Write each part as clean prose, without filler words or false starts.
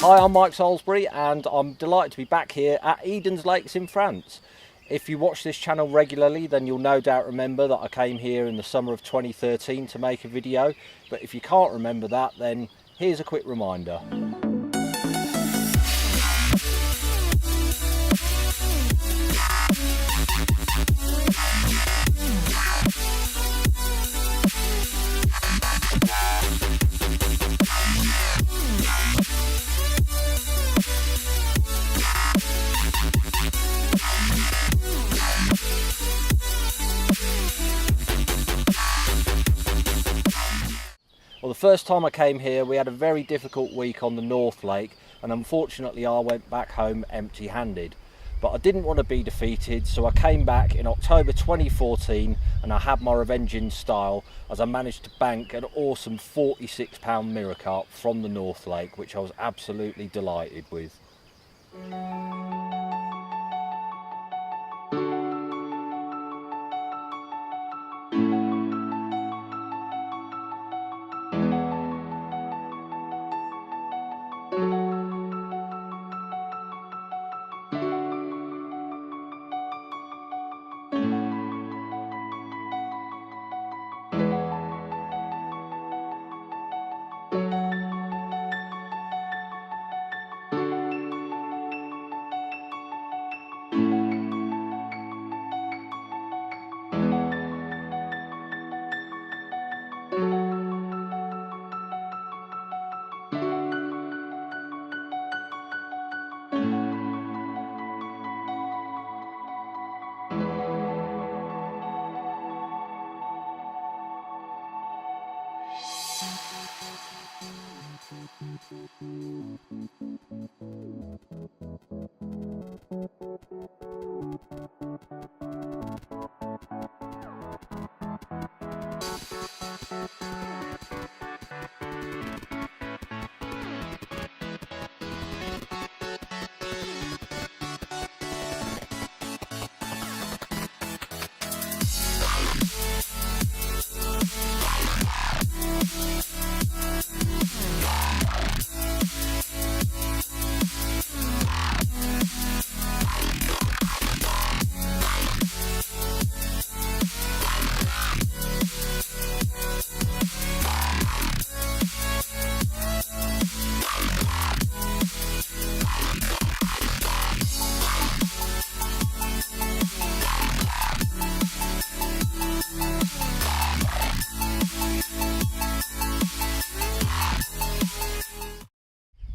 Hi, I'm Mike Salisbury and I'm delighted to be back here at Eden's Lakes in France. If you watch this channel regularly, then you'll no doubt remember that I came here in the summer of 2013 to make a video, but if you can't remember that, then here's a quick reminder. Well, the first time I came here, we had a very difficult week on the North Lake, and unfortunately I went back home empty-handed. But I didn't want to be defeated, so I came back in October 2014 and I had my revenge in style as I managed to bank an awesome 46-pound mirror carp from the North Lake, which I was absolutely delighted with.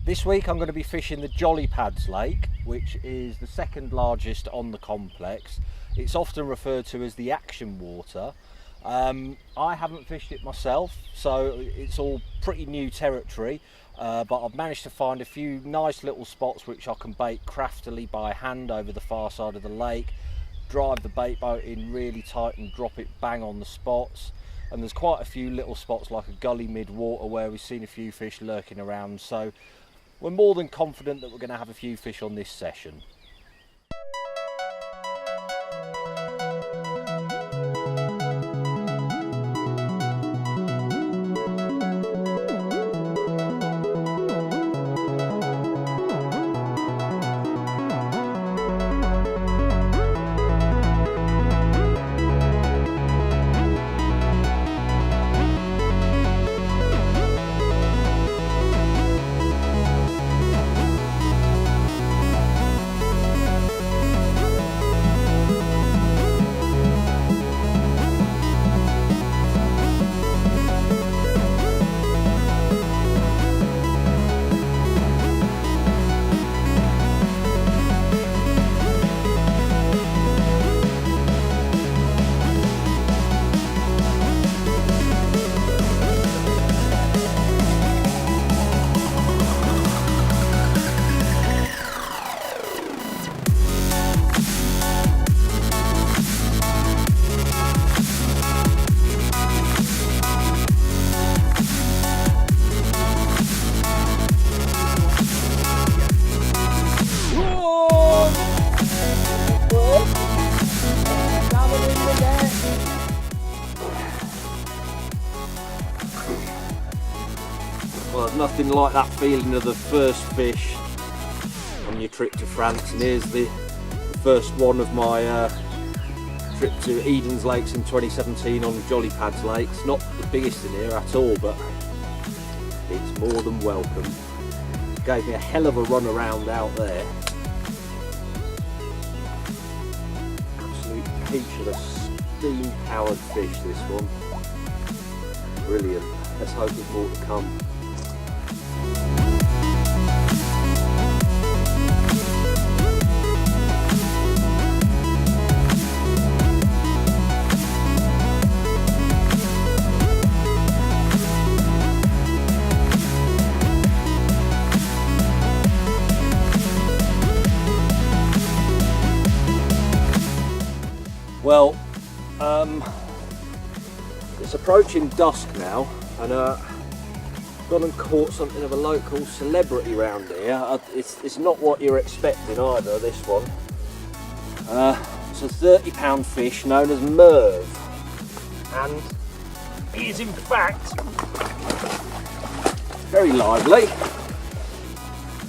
This week I'm going to be fishing the Jolly Pads Lake, which is the second largest on the complex. It's often referred to as the action water. I haven't fished it myself, so it's all pretty new territory, but I've managed to find a few nice little spots which I can bait craftily by hand over the far side of the lake, drive the bait boat in really tight and drop it bang on the spots. And there's quite a few little spots like a gully mid-water where we've seen a few fish lurking around, so we're more than confident that we're going to have a few fish on this session. Well, there's nothing like that feeling of the first fish on your trip to France, and here's the first one of my trip to Eden's Lakes in 2017 on Jolly Pads Lakes. Not the biggest in here at all, but it's more than welcome. Gave me a hell of a run around out there. Absolute peach of a steam powered fish, this one. Brilliant. Let's hope there's more to come. Well, it's approaching dusk now, and gone and caught something of a local celebrity round here. It's not what you're expecting either, this one. It's a 30-pound fish known as Merv, and he is in fact very lively,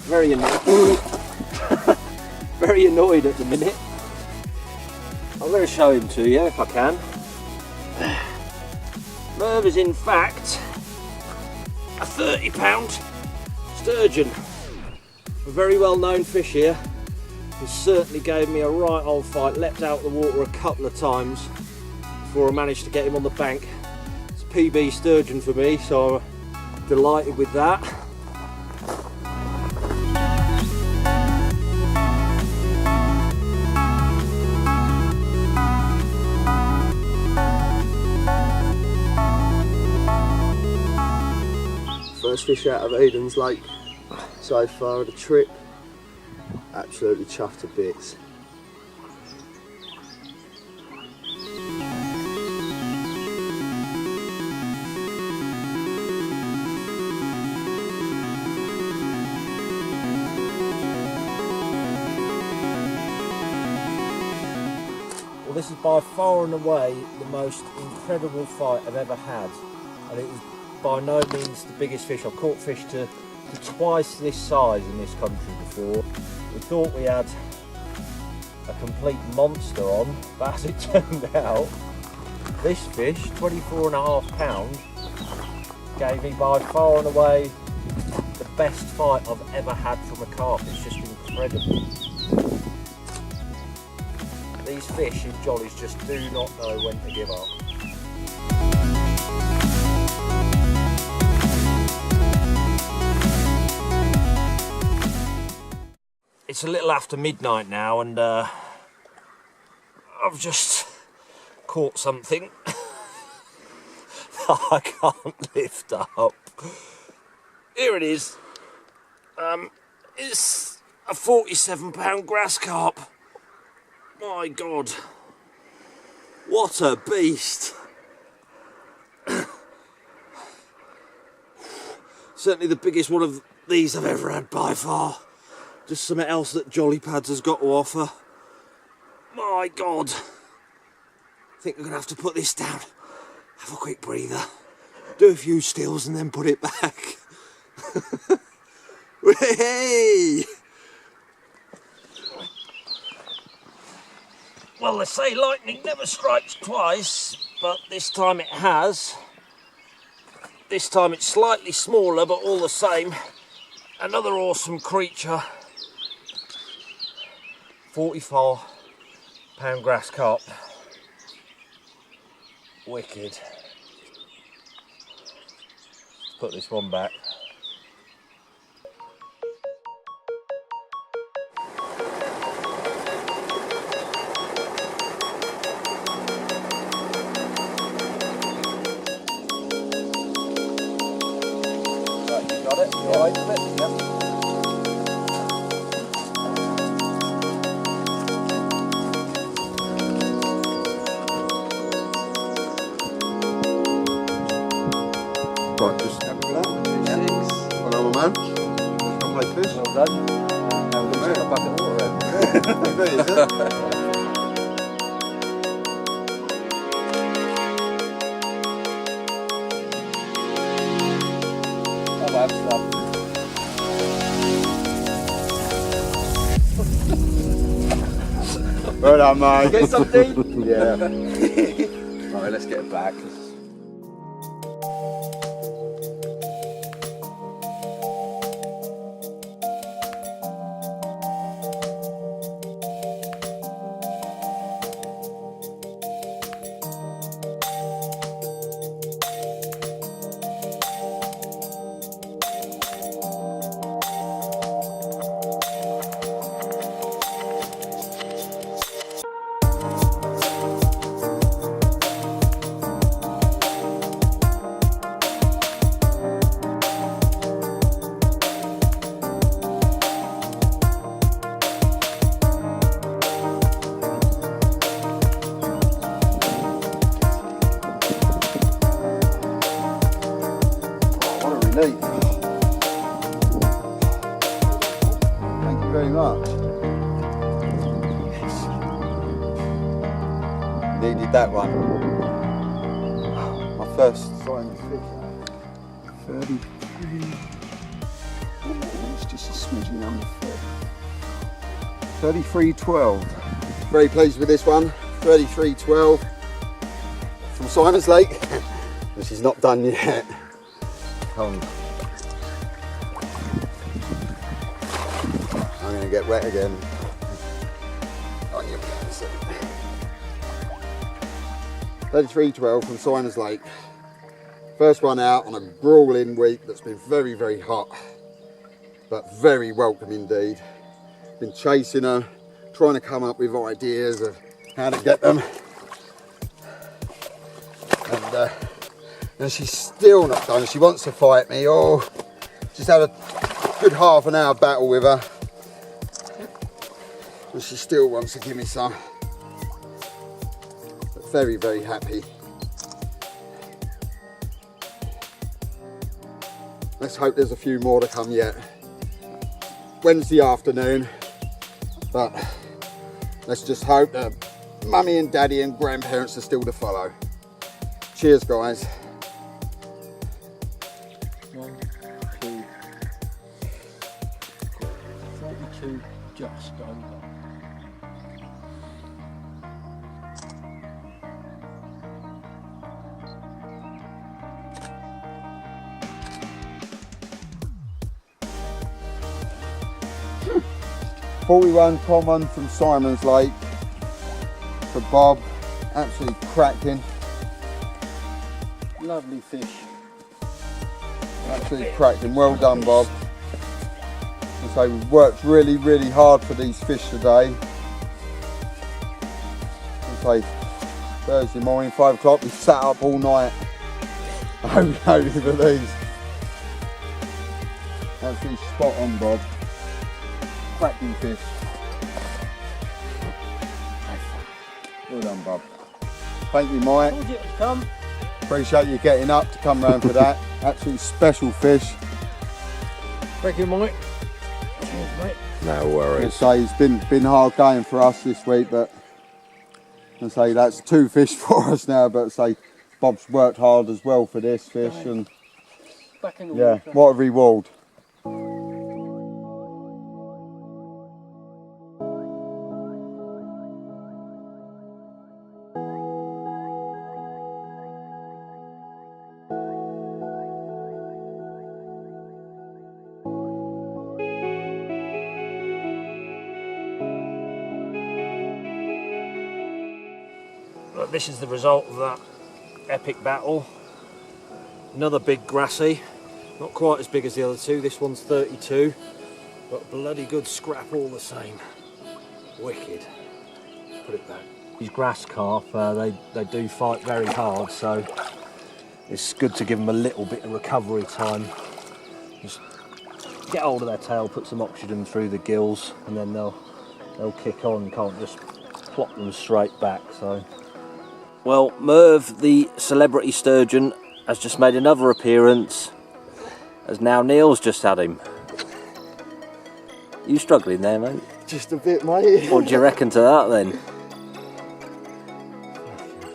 very annoyed, very annoyed at the minute. I'm going to show him to you if I can. Merv is in fact a 30-pound sturgeon. A very well known fish here. He certainly gave me a right old fight, leapt out of the water a couple of times before I managed to get him on the bank. It's a PB sturgeon for me, so I'm delighted with that. First fish out of Eden's Lake so far of the trip. Absolutely chuffed to bits. Well, this is by far and away the most incredible fight I've ever had, and it was by no means the biggest fish. I've caught fish to twice this size in this country before. We thought we had a complete monster on, but as it turned out, this fish, 24.5 pounds, gave me by far and away the best fight I've ever had from a carp. It's just incredible. These fish in jollies just do not know when to give up. It's a little after midnight now, and I've just caught something that I can't lift up. Here it is. It's a 47-pound grass carp. My God, what a beast. Certainly the biggest one of these I've ever had by far. Just something else that Jolly Pads has got to offer. My God. I think we're going to have to put this down. Have a quick breather. Do a few stills and then put it back. Hey! Well, they say lightning never strikes twice, but this time it has. This time it's slightly smaller, but all the same, another awesome creature. 44-pound grass carp. Wicked. Let's put this one back. Right, you got it? You alright with it? Yep. Right, just have a look. 2-6. Well done, man. Well played, Chris. Well done. Now we're going to take a bucket of water in. Maybe, is it? Not have some. Well done, mate. Get some deep. Yeah. Alright, let's get it back. Relief. Thank you very much. Needed that one. My first signed fish. 33. It's just a smidgen under 30. 33.12. Very pleased with this one. 33.12 from Simon's Lake, which is not done yet. I'm going to get wet again. Oh, here we go. 33.12 from Simon's Lake. First one out on a grueling week that's been very, very hot, but very welcome indeed. Been chasing her, trying to come up with ideas of how to get them. And she's still not done. She wants to fight me. Oh, just had a good half an hour battle with her, and she still wants to give me some. But very, very happy. Let's hope there's a few more to come yet. Wednesday afternoon, but let's just hope that mummy and daddy and grandparents are still to follow. Cheers, guys. 1, 2, 42 just over. .41 common from Simon's Lake for Bob, absolutely cracking. Lovely fish. Absolutely cracking. Well done, Bob. And so we've worked really, really hard for these fish today. And so Thursday morning, 5 o'clock, we sat up all night only for these. Absolutely spot on, Bob. Cracking fish. Well done, Bob. Thank you, Mike. Told you it would come. Appreciate you getting up to come round for that. Absolutely special fish. Thank you, Mike. Cheers, mate. No worries. I say it's been hard going for us this week, but I say that's 2 fish for us now. But I say Bob's worked hard as well for this fish, and Back in the yeah, water. what a reward. Look, this is the result of that epic battle. Another big grassy, not quite as big as the other two. This one's 32, but bloody good scrap all the same. Wicked. Put it back. These grass carp, they do fight very hard, so it's good to give them a little bit of recovery time. Just get hold of their tail, put some oxygen through the gills, and then they'll kick on. You can't just plop them straight back. So. Well, Merv, the celebrity sturgeon, has just made another appearance, as now Neil's just had him. You struggling there, mate? Just a bit, mate. What do you reckon to that then?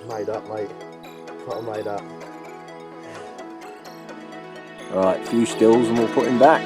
Made up, mate. What I made up. Right, a few stills and we'll put him back.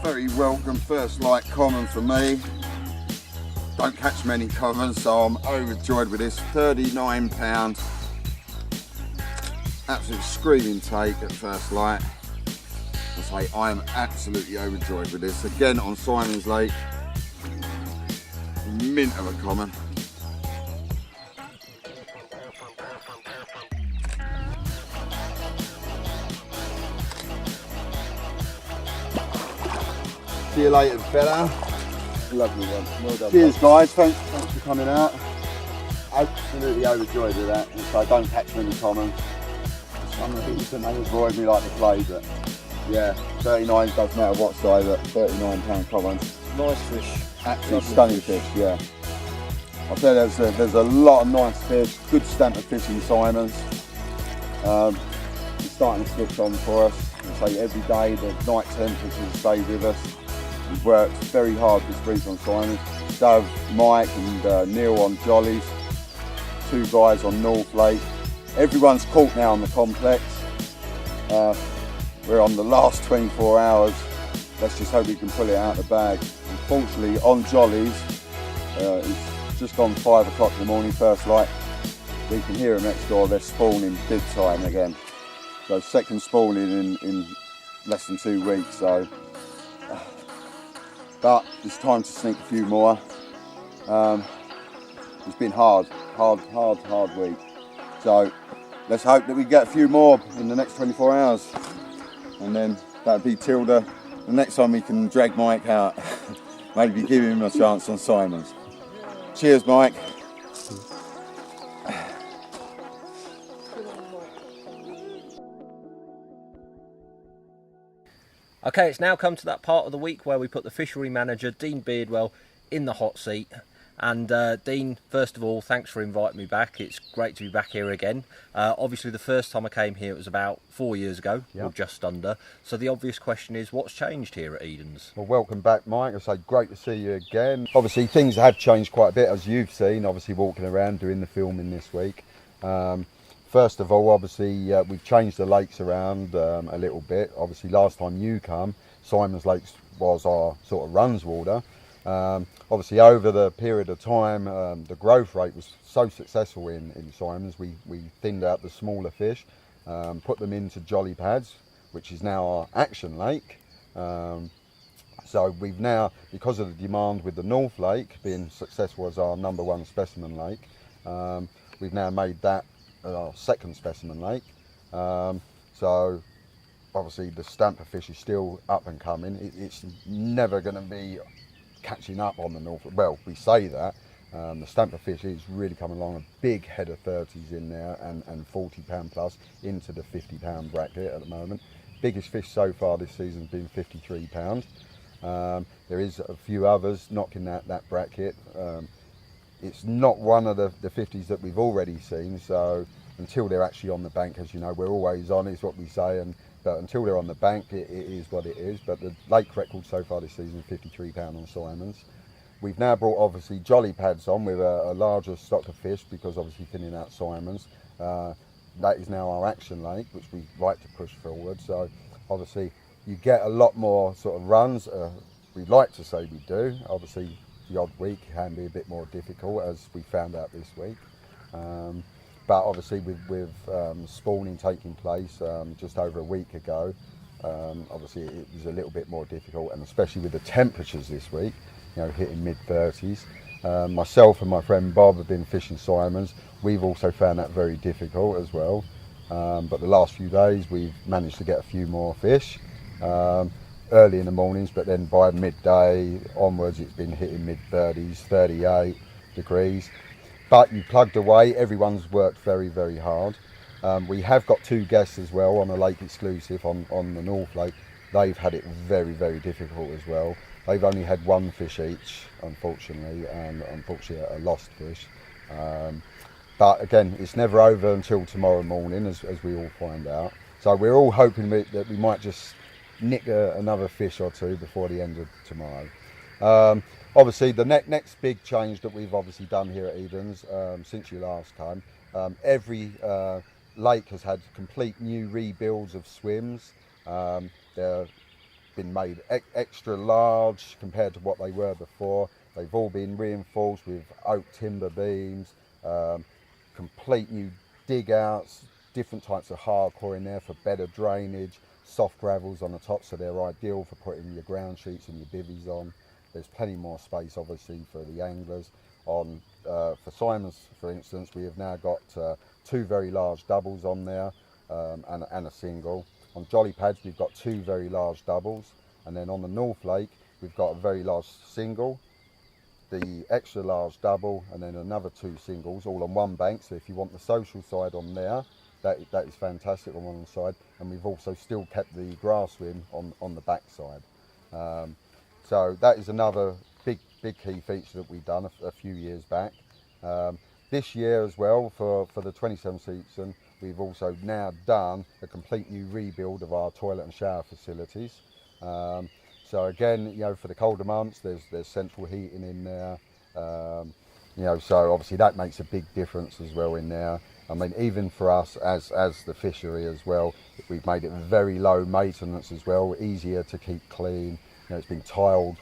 Very welcome first light common for me. Don't catch many commons, so I'm overjoyed with this. £39. Absolute screaming take at first light. I say I am absolutely overjoyed with this. Again on Simon's Lake. Mint of a common. See you later, fella. Lovely one. Well done. Cheers, guys. Thanks for coming out. Absolutely overjoyed with that. So I don't catch many commons. Some of these that may avoid me like the plague, but yeah, 39 doesn't matter what size, but £39 commons. Nice fish. Absolutely stunning fish, yeah. I'll tell you, there's a lot of nice fish, good stamp of fish in Simon's. It's starting to switch on for us. I say every day the night temperatures stay with us. We've worked very hard this week on Simon's. Dave, Mike and Neil on Jollies, 2 guys on North Lake. Everyone's caught now on the complex. We're on the last 24 hours. Let's just hope we can pull it out of the bag. Unfortunately on Jollies, it's just gone 5 o'clock in the morning, first light. We can hear them next door, they're spawning big time again. So second spawning in less than 2 weeks. So. But it's time to sneak a few more. It's been hard week. So let's hope that we get a few more in the next 24 hours. And then that'll be till the next time we can drag Mike out. Maybe give him a chance on Simon's. Cheers, Mike. Okay, it's now come to that part of the week where we put the fishery manager, Dean Beardwell, in the hot seat. And Dean, first of all, thanks for inviting me back. It's great to be back here again. Obviously, the first time I came here, it was about 4 years ago, or just under. So the obvious question is, what's changed here at Eden's? Well, welcome back, Mike. I say great to see you again. Obviously, things have changed quite a bit, as you've seen, obviously walking around doing the filming this week. First of all, obviously, we've changed the lakes around a little bit. Obviously, last time you come, Simon's Lakes was our sort of runs water. Obviously, over the period of time, the growth rate was so successful in Simon's, we thinned out the smaller fish, put them into jolly pads, which is now our action lake. So we've now, because of the demand with the North Lake being successful as our #1 specimen lake, we've now made that our second specimen lake. So obviously the stamper fish is still up and coming. It's never going to be catching up on the North. Well, we say that. The stamper fish is really coming along, a big head of 30s in there and £40 plus into the £50 bracket at the moment. Biggest fish so far this season has been £53. There is a few others knocking that bracket. It's not one of the 50s that we've already seen, so until they're actually on the bank, as you know, we're always on, is what we say, but until they're on the bank, it is what it is. But the lake record so far this season is £53 on Simon's. We've now brought obviously jolly pads on with a larger stock of fish, because obviously thinning out Simon's. That is now our action lake, which we like to push forward. So obviously you get a lot more sort of runs. We'd like to say we do. Obviously the odd week can be a bit more difficult, as we found out this week. But obviously with spawning taking place just over a week ago, obviously it was a little bit more difficult, and especially with the temperatures this week, you know, hitting mid-30s. Myself and my friend Bob have been fishing Simon's. We've also found that very difficult as well. But the last few days we've managed to get a few more fish. Early in the mornings, but then by midday onwards it's been hitting mid-30s, 38 degrees. but you plugged away. Everyone's worked very, very hard. We have got 2 guests as well on a lake exclusive on the North Lake. They've had it very, very difficult as well. They've only had 1 fish each, unfortunately, and unfortunately a lost fish. But again, it's never over until tomorrow morning, as we all find out. So we're all hoping that we might just nick another fish or 2 before the end of tomorrow. Obviously, the next big change that we've obviously done here at Eden's since you last came, every lake has had complete new rebuilds of swims. They're been made extra large compared to what they were before. They've all been reinforced with oak timber beams, complete new dig outs, different types of hardcore in there for better drainage, soft gravels on the top, so they're ideal for putting your ground sheets and your bivvies on. There's plenty more space obviously for the anglers. On for Simon's, for instance, we have now got 2 very large doubles on there, and a single. On Jolly Pads we've got 2 very large doubles, and then on the North Lake we've got a very large single, the extra large double, and then another 2 singles, all on one bank. So if you want the social side on there, that is fantastic on one side, and we've also still kept the grass swim on the back side. So that is another big key feature that we've done a few years back. This year as well, for the 27th season, we've also now done a complete new rebuild of our toilet and shower facilities. So again, you know, for the colder months, there's central heating in there. You know, so obviously that makes a big difference as well in there. I mean, even for us as the fishery as well, we've made it very low maintenance as well, easier to keep clean. You know, it's been tiled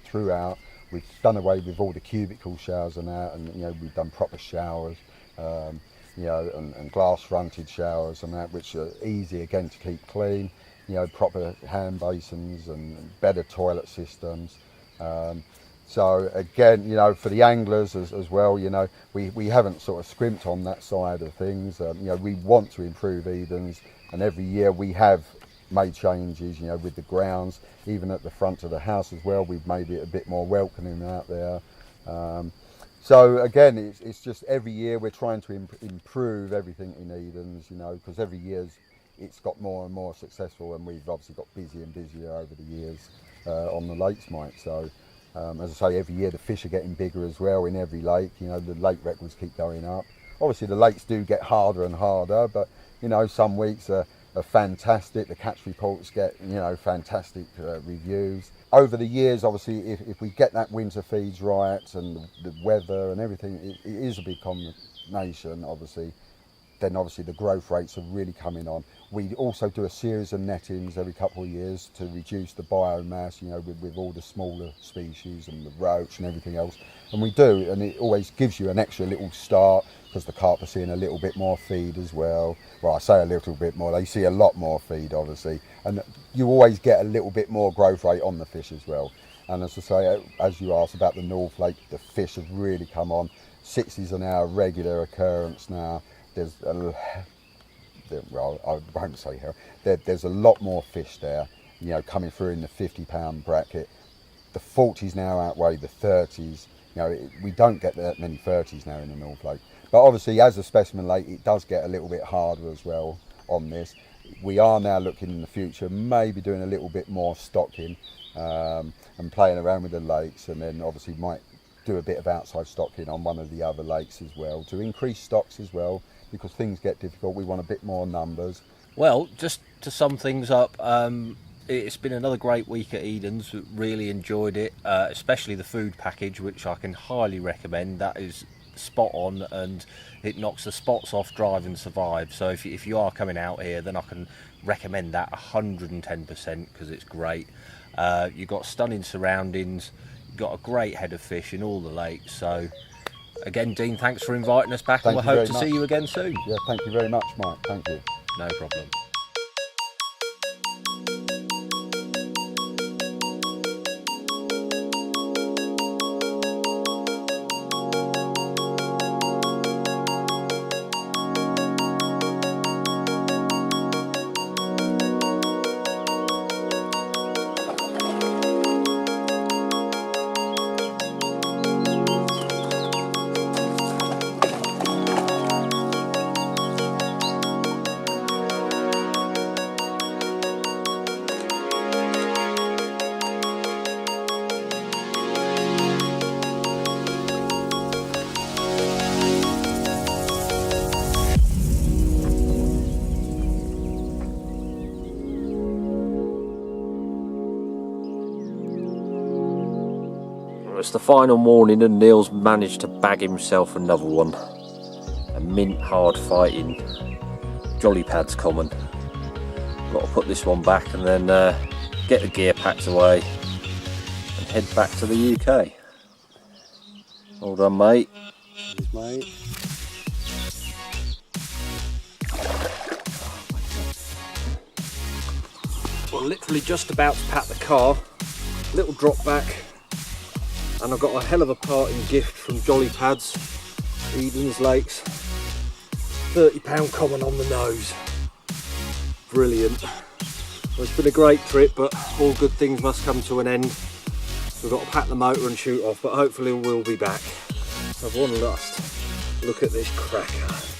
throughout. We've done away with all the cubicle showers and that, and you know, we've done proper showers, you know, and glass fronted showers and that, which are easy again to keep clean. You know, proper hand basins and better toilet systems. So again, you know, for the anglers as well, you know, we haven't sort of scrimped on that side of things. You know, we want to improve Eden's, and every year we have made changes, you know, with the grounds, even at the front of the house as well. We've made it a bit more welcoming out there. So again, it's just every year we're trying to improve everything in Eden's, you know, because every year it's got more and more successful, and we've obviously got busier and busier over the years on the lakes, Mike. So as I say, every year the fish are getting bigger as well in every lake. You know, the lake records keep going up. Obviously the lakes do get harder and harder, but you know, some weeks are fantastic. The catch reports get, you know, fantastic reviews. Over the years, obviously, if we get that winter feeds right and the weather and everything, it is a big combination, obviously. Then obviously the growth rates are really coming on. We also do a series of nettings every couple of years to reduce the biomass, you know, with all the smaller species and the roach and everything else. And we do, and it always gives you an extra little start, because the carp are seeing a little bit more feed as well. Well, I say a little bit more, they see a lot more feed obviously. And you always get a little bit more growth rate on the fish as well. And as I say, as you asked about the North Lake, the fish have really come on. 60s are now a regular occurrence now. There's well, I won't say here. There's a lot more fish there, you know, coming through in the 50-pound bracket. The 40s now outweigh the 30s. You know, we don't get that many 30s now in the North Lake. But obviously, as a specimen lake, it does get a little bit harder as well on this. We are now looking in the future, maybe doing a little bit more stocking and playing around with the lakes, and then obviously might do a bit of outside stocking on one of the other lakes as well, to increase stocks as well, because things get difficult. We want a bit more numbers. Well, just to sum things up, it's been another great week at Eden's. Really enjoyed it, especially the food package, which I can highly recommend. That is spot on, and it knocks the spots off Drive and Survive. So if you are coming out here, then I can recommend that 110%, because it's great. You've got stunning surroundings, you've got a great head of fish in all the lakes. So again, Dean, thanks for inviting us back, and we'll hope to see you again soon. Yeah, thank you very much, Mike. Thank you. No problem. it's the final morning and Neil's managed to bag himself another one. A mint hard fighting jolly pads common. Got to put this one back and then get the gear packed away and head back to the UK. Well done, mate. Cheers, mate. Well, literally just about to pack the car. Little drop back, and I've got a hell of a parting gift from Jolly Pads, Eden's Lakes. £30 common on the nose. Brilliant. Well, it's been a great trip, but all good things must come to an end. We've got to pack the motor and shoot off, but hopefully we'll be back. Have one last look at this cracker.